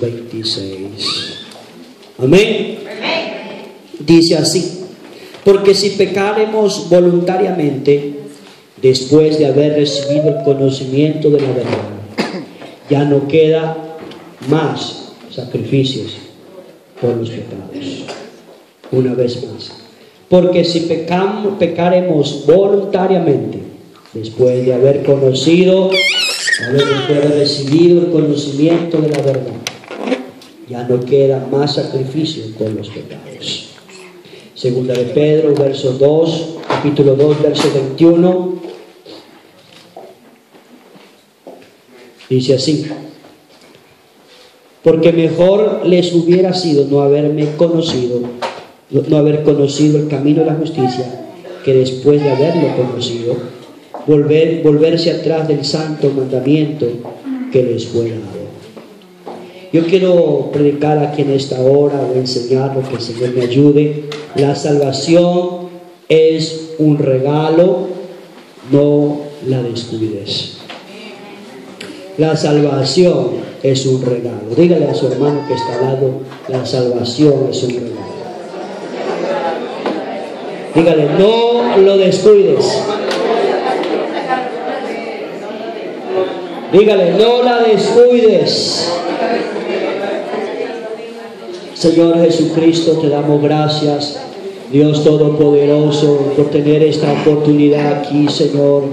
26. Amén. Dice así: porque si pecaremos voluntariamente, después de haber recibido el conocimiento de la verdad, ya no queda más sacrificios por los pecados. Una vez más, porque si pecaremos voluntariamente, después de haber recibido el conocimiento de la verdad, ya no queda más sacrificio por los pecados. Segunda de Pedro, verso 2, capítulo 2, verso 21, dice así: porque mejor les hubiera sido no haber conocido el camino de la justicia, que después de haberlo conocido, volverse atrás del santo mandamiento que les fue dado. Yo quiero predicar aquí en esta hora, o enseñar, que el Señor me ayude. La salvación es un regalo, no la descuides. La salvación es un regalo. Dígale a su hermano que está al lado: la salvación es un regalo. Dígale: no lo descuides. Dígale: no la descuides. Señor Jesucristo, te damos gracias, Dios Todopoderoso, por tener esta oportunidad aquí, Señor.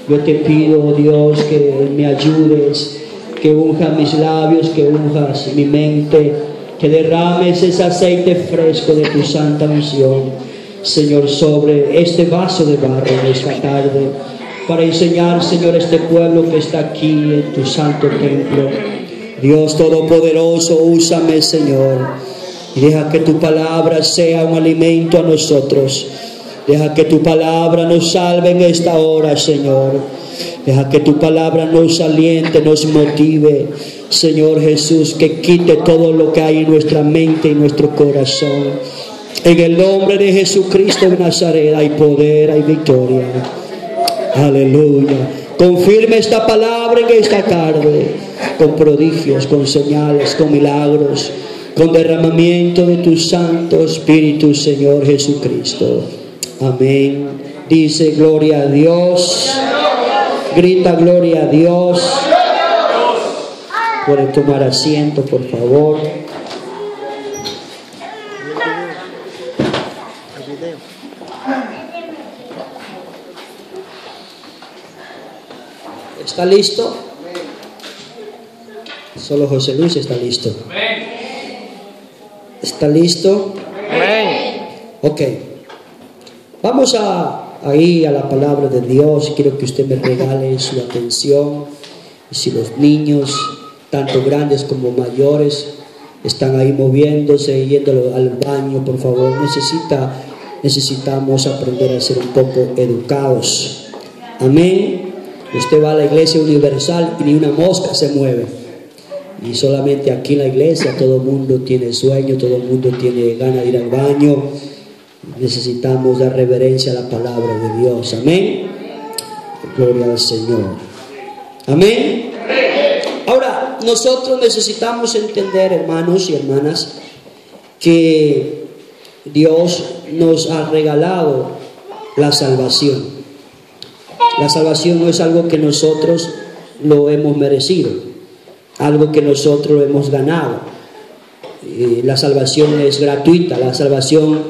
Yo te pido, Dios, que me ayudes, que unjas mis labios, que unjas mi mente, que derrames ese aceite fresco de tu santa unción, Señor, sobre este vaso de barro en esta tarde, para enseñar, Señor, este pueblo que está aquí en tu santo templo. Dios Todopoderoso, úsame, Señor, y deja que tu palabra sea un alimento a nosotros. Deja que tu palabra nos salve en esta hora, Señor. Deja que tu palabra nos aliente, nos motive, Señor Jesús, que quite todo lo que hay en nuestra mente y nuestro corazón. En el nombre de Jesucristo de Nazaret hay poder, hay victoria. Aleluya. Confirme esta palabra en esta tarde, con prodigios, con señales, con milagros, con derramamiento de tu Santo Espíritu, Señor Jesucristo. Amén. Dice: gloria a Dios. Grita: gloria a Dios. Puede tomar asiento, por favor. ¿Está listo? Solo José Luis está listo. ¿Está listo? Ok. Vamos ahí a la palabra de Dios. Quiero que usted me regale su atención. Y si los niños, tanto grandes como mayores, están ahí moviéndose, yendo al baño, por favor, necesitamos aprender a ser un poco educados. Amén. Usted va a la iglesia universal y ni una mosca se mueve. Y solamente aquí en la iglesia todo el mundo tiene sueño, todo el mundo tiene ganas de ir al baño. Necesitamos dar reverencia a la palabra de Dios. Amén. Gloria al Señor. Amén. Ahora, nosotros necesitamos entender, hermanos y hermanas, que Dios nos ha regalado la salvación. La salvación no es algo que nosotros lo hemos merecido, algo que nosotros lo hemos ganado. La salvación es gratuita, la salvación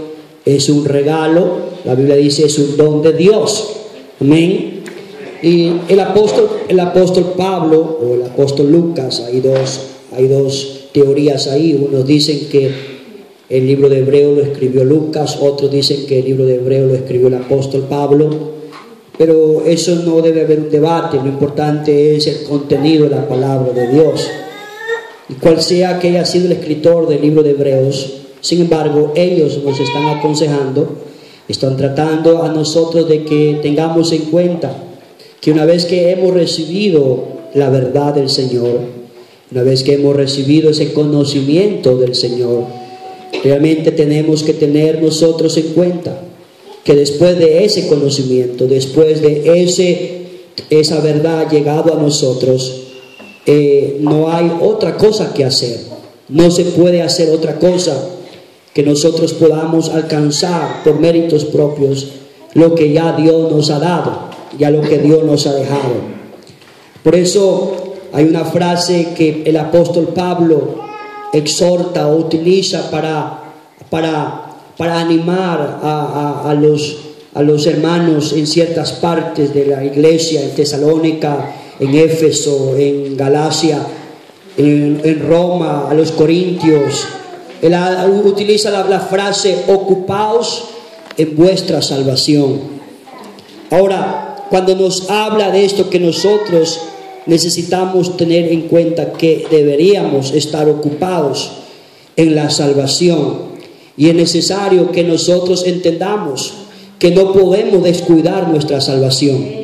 es un regalo. La Biblia dice: es un don de Dios. Amén. Y el apóstol Pablo o el apóstol Lucas, hay dos teorías ahí. Unos dicen que el libro de Hebreo lo escribió Lucas, otros dicen que el libro de Hebreo lo escribió el apóstol Pablo. Pero eso no debe haber un debate. Lo importante es el contenido de la palabra de Dios. Y cual sea que haya sido el escritor del libro de Hebreos, sin embargo, ellos nos están aconsejando, están tratando a nosotros de que tengamos en cuenta que una vez que hemos recibido la verdad del Señor, una vez que hemos recibido ese conocimiento del Señor, realmente tenemos que tener nosotros en cuenta que después de ese conocimiento, después de esa verdad llegado a nosotros, no hay otra cosa que hacer. No se puede hacer otra cosa que nosotros podamos alcanzar por méritos propios lo que ya Dios nos ha dado, ya lo que Dios nos ha dejado. Por eso hay una frase que el apóstol Pablo exhorta o utiliza para animar a los hermanos en ciertas partes de la iglesia, en Tesalónica, en Éfeso, en Galacia, en Roma, a los corintios. Él utiliza la frase: ocupaos en vuestra salvación. Ahora, cuando nos habla de esto, que nosotros necesitamos tener en cuenta que deberíamos estar ocupados en la salvación, y es necesario que nosotros entendamos que no podemos descuidar nuestra salvación.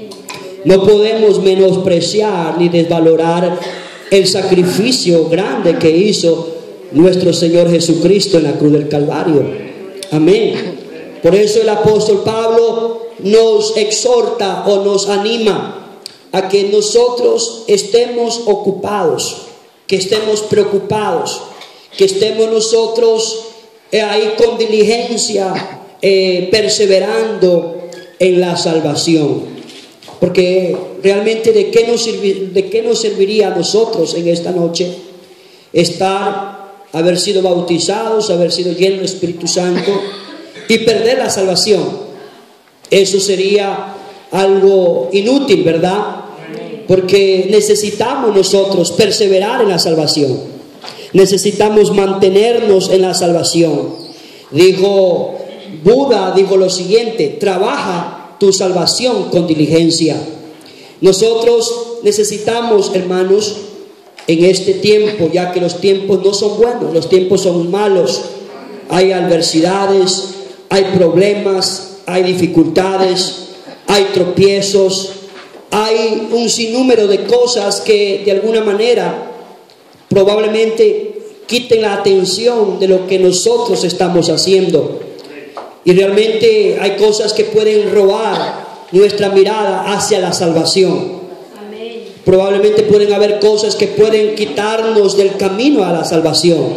No podemos menospreciar ni desvalorar el sacrificio grande que hizo nuestro Señor Jesucristo en la cruz del Calvario. Amén. Por eso el apóstol Pablo nos exhorta o nos anima a que nosotros estemos ocupados, que estemos preocupados, que estemos nosotros ahí con diligencia, perseverando en la salvación. Porque realmente ¿de qué nos serviría a nosotros en esta noche haber sido bautizados, haber sido llenos del Espíritu Santo y perder la salvación? Eso sería algo inútil, ¿verdad? Porque necesitamos nosotros perseverar en la salvación, necesitamos mantenernos en la salvación. Buda dijo lo siguiente: trabaja tu salvación con diligencia. Nosotros necesitamos, hermanos, en este tiempo, ya que los tiempos no son buenos, los tiempos son malos, hay adversidades, hay problemas, hay dificultades, hay tropiezos, hay un sinnúmero de cosas que de alguna manera probablemente quiten la atención de lo que nosotros estamos haciendo. Y realmente hay cosas que pueden robar nuestra mirada hacia la salvación. Amén. Probablemente pueden haber cosas que pueden quitarnos del camino a la salvación.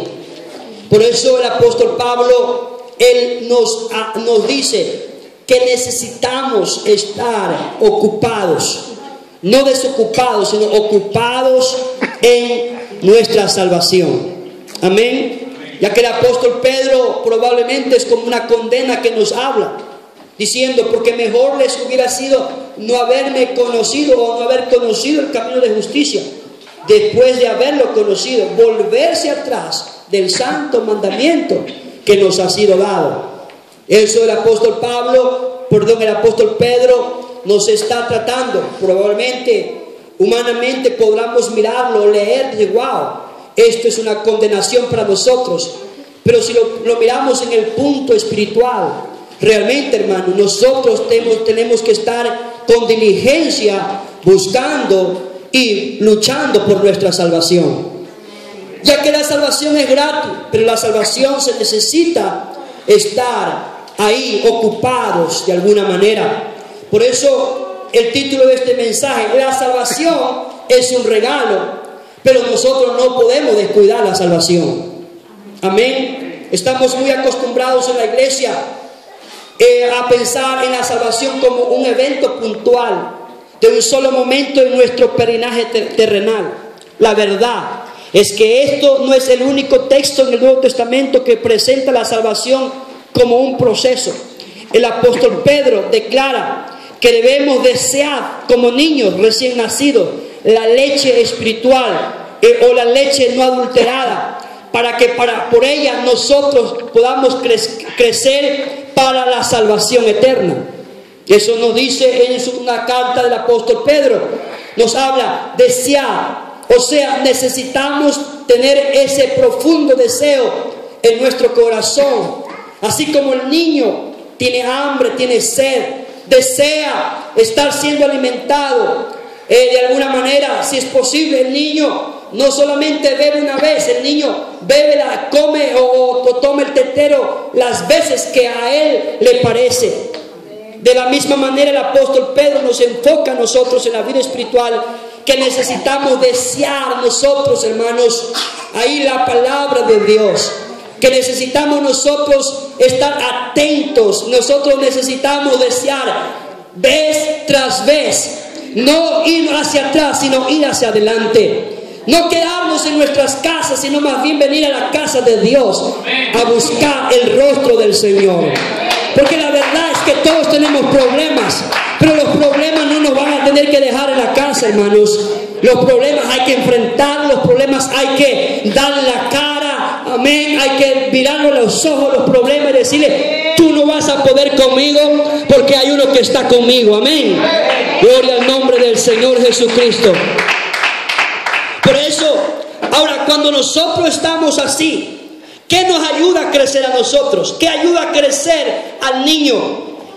Por eso el apóstol Pablo, él nos dice que necesitamos estar ocupados, no desocupados, sino ocupados en nuestra salvación. Amén. Ya que el apóstol Pedro probablemente es como una condena que nos habla, diciendo: porque mejor les hubiera sido no haberme conocido o no haber conocido el camino de justicia, después de haberlo conocido, volverse atrás del santo mandamiento que nos ha sido dado. Eso el apóstol Pedro nos está tratando. Probablemente, humanamente podamos mirarlo, leer, y wow, esto es una condenación para nosotros. Pero si lo miramos en el punto espiritual, realmente, hermano, nosotros tenemos que estar con diligencia buscando y luchando por nuestra salvación. Ya que la salvación es gratis, pero la salvación se necesita estar ahí ocupados de alguna manera. Por eso el título de este mensaje: la salvación es un regalo, pero nosotros no podemos descuidar la salvación. Amén. Estamos muy acostumbrados en la iglesia a pensar en la salvación como un evento puntual, de un solo momento en nuestro peregrinaje terrenal. La verdad es que esto no es el único texto en el Nuevo Testamento que presenta la salvación como un proceso. El apóstol Pedro declara que debemos desear como niños recién nacidos la leche espiritual o la leche no adulterada, para que por ella nosotros podamos crecer para la salvación eterna. Eso nos dice en una carta del apóstol Pedro. Nos habla desear, o sea, necesitamos tener ese profundo deseo en nuestro corazón. Así como el niño tiene hambre, tiene sed, desea estar siendo alimentado. De alguna manera, si es posible, el niño no solamente bebe una vez, el niño bebe, come o toma el tetero las veces que a él le parece. De la misma manera, el apóstol Pedro nos enfoca a nosotros en la vida espiritual que necesitamos desear nosotros, hermanos, ahí la palabra de Dios. Que necesitamos nosotros estar atentos. Nosotros necesitamos desear vez tras vez. No ir hacia atrás, sino ir hacia adelante. No quedarnos en nuestras casas, sino más bien venir a la casa de Dios a buscar el rostro del Señor. Porque la verdad es que todos tenemos problemas, pero los problemas no nos van a tener que dejar en la casa, hermanos. Los problemas hay que enfrentar, los problemas hay que darle la cara, amén. Hay que mirarlo a los ojos, los problemas, y decirle: tú no vas a poder conmigo porque hay uno que está conmigo, amén. Gloria al nombre del Señor Jesucristo. Por eso, ahora cuando nosotros estamos así, ¿qué nos ayuda a crecer a nosotros? ¿Qué ayuda a crecer al niño?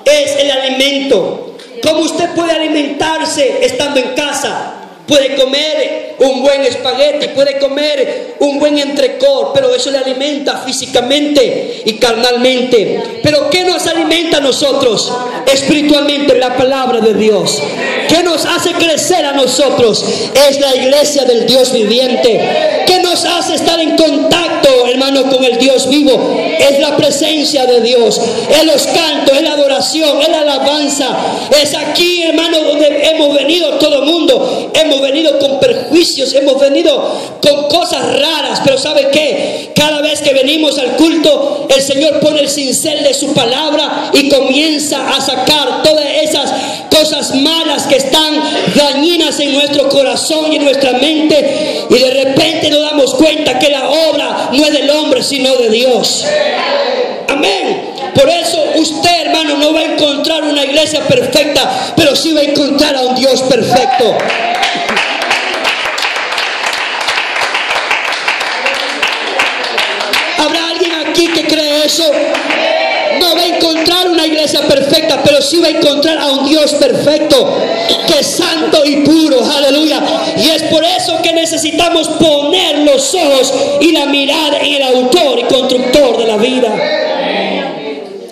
Es el alimento. ¿Cómo usted puede alimentarse estando en casa? Puede comer un buen espagueti, puede comer un buen entrecot, pero eso le alimenta físicamente y carnalmente. Pero ¿qué nos alimenta a nosotros? Espiritualmente, la palabra de Dios. ¿Qué nos hace crecer a nosotros? Es la iglesia del Dios viviente. ¿Qué nos hace estar en contacto, hermano, con el Dios vivo? Es la presencia de Dios, es los cantos, es la adoración, es la alabanza. Es aquí, hermano, donde hemos venido todo el mundo. Hemos venido con perjuicios, hemos venido con cosas raras, pero ¿sabe qué? Cada vez que venimos al culto, el Señor pone el cincel de su palabra y comienza a sacar todas esas cosas malas que están dañinas en nuestro corazón y en nuestra mente, y de repente nos damos cuenta que la obra no es del hombre sino de Dios. Amén. Por eso usted, hermano, no va a encontrar una iglesia perfecta, pero sí va a encontrar a un Dios perfecto. ¿Habrá alguien aquí que cree eso? No va a encontrar una iglesia perfecta, pero sí va a encontrar a un Dios perfecto, que es santo y puro, aleluya. Y es por eso que necesitamos poner los ojos y la mirada en el autor y constructor de la vida.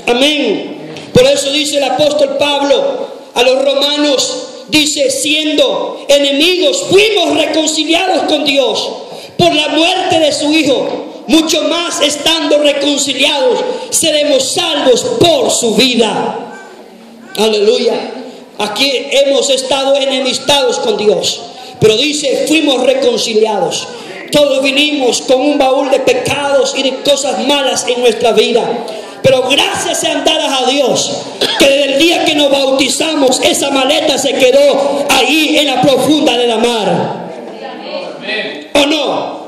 Amén. Por eso dice el apóstol Pablo a los romanos, dice: siendo enemigos, fuimos reconciliados con Dios por la muerte de su Hijo. Mucho más, estando reconciliados, seremos salvos por su vida. Aleluya. Aquí hemos estado enemistados con Dios, pero dice: fuimos reconciliados. Todos vinimos con un baúl de pecados y de cosas malas en nuestra vida, pero gracias sean dadas a Dios que desde el día que nos bautizamos, esa maleta se quedó ahí en la profunda de la mar. ¿O no?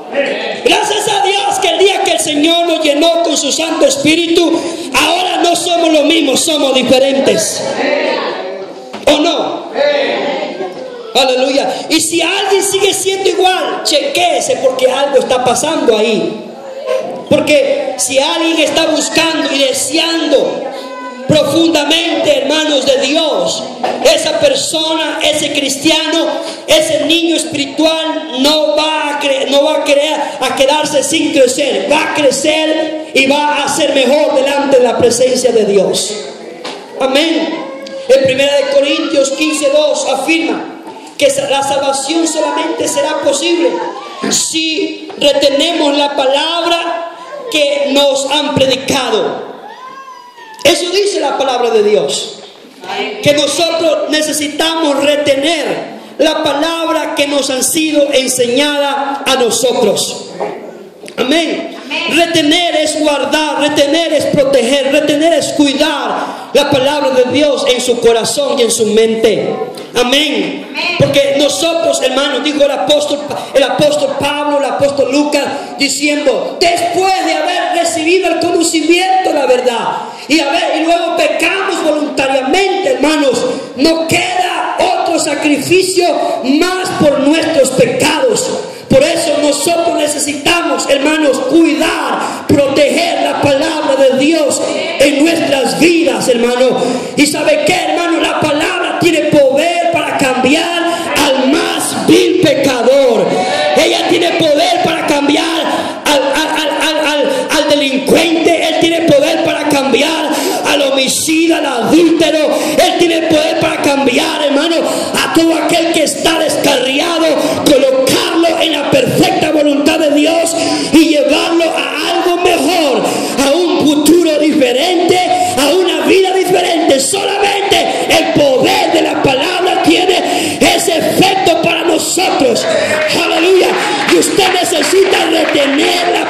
Gracias a Dios que el día que el Señor nos llenó con su Santo Espíritu, ahora no somos los mismos, somos diferentes. ¿O no? Aleluya. Y si alguien sigue siendo igual, chequéese, porque algo está pasando ahí. Porque si alguien está buscando y deseando profundamente, hermanos, de Dios, esa persona, ese cristiano, ese niño espiritual no va a quedarse sin crecer. Va a crecer y va a ser mejor delante de la presencia de Dios. Amén. En 1 Corintios 15:2 afirma que la salvación solamente será posible si retenemos la palabra que nos han predicado. Eso dice la palabra de Dios, que nosotros necesitamos retener la palabra que nos han sido enseñada a nosotros. Amén. Retener es guardar, retener es proteger, retener es cuidar la palabra de Dios en su corazón y en su mente. Amén. Porque nosotros, hermanos, dijo el apóstol Pablo, el apóstol Lucas, diciendo: después de haber recibido el conocimiento de la verdad y luego pecamos voluntariamente, hermanos, no queda otro sacrificio más por nuestros pecados. Por eso nosotros necesitamos, hermanos, cuidar, proteger la palabra de Dios en nuestras vidas, hermano. ¿Y sabe qué, hermano? La palabra tiene poder para cambiar al más vil pecador. Ella tiene poder para cambiar al delincuente. Él tiene poder para cambiar al homicida, al adúltero. Él tiene poder para cambiar, hermano, a todo aquel que está descarriado tener la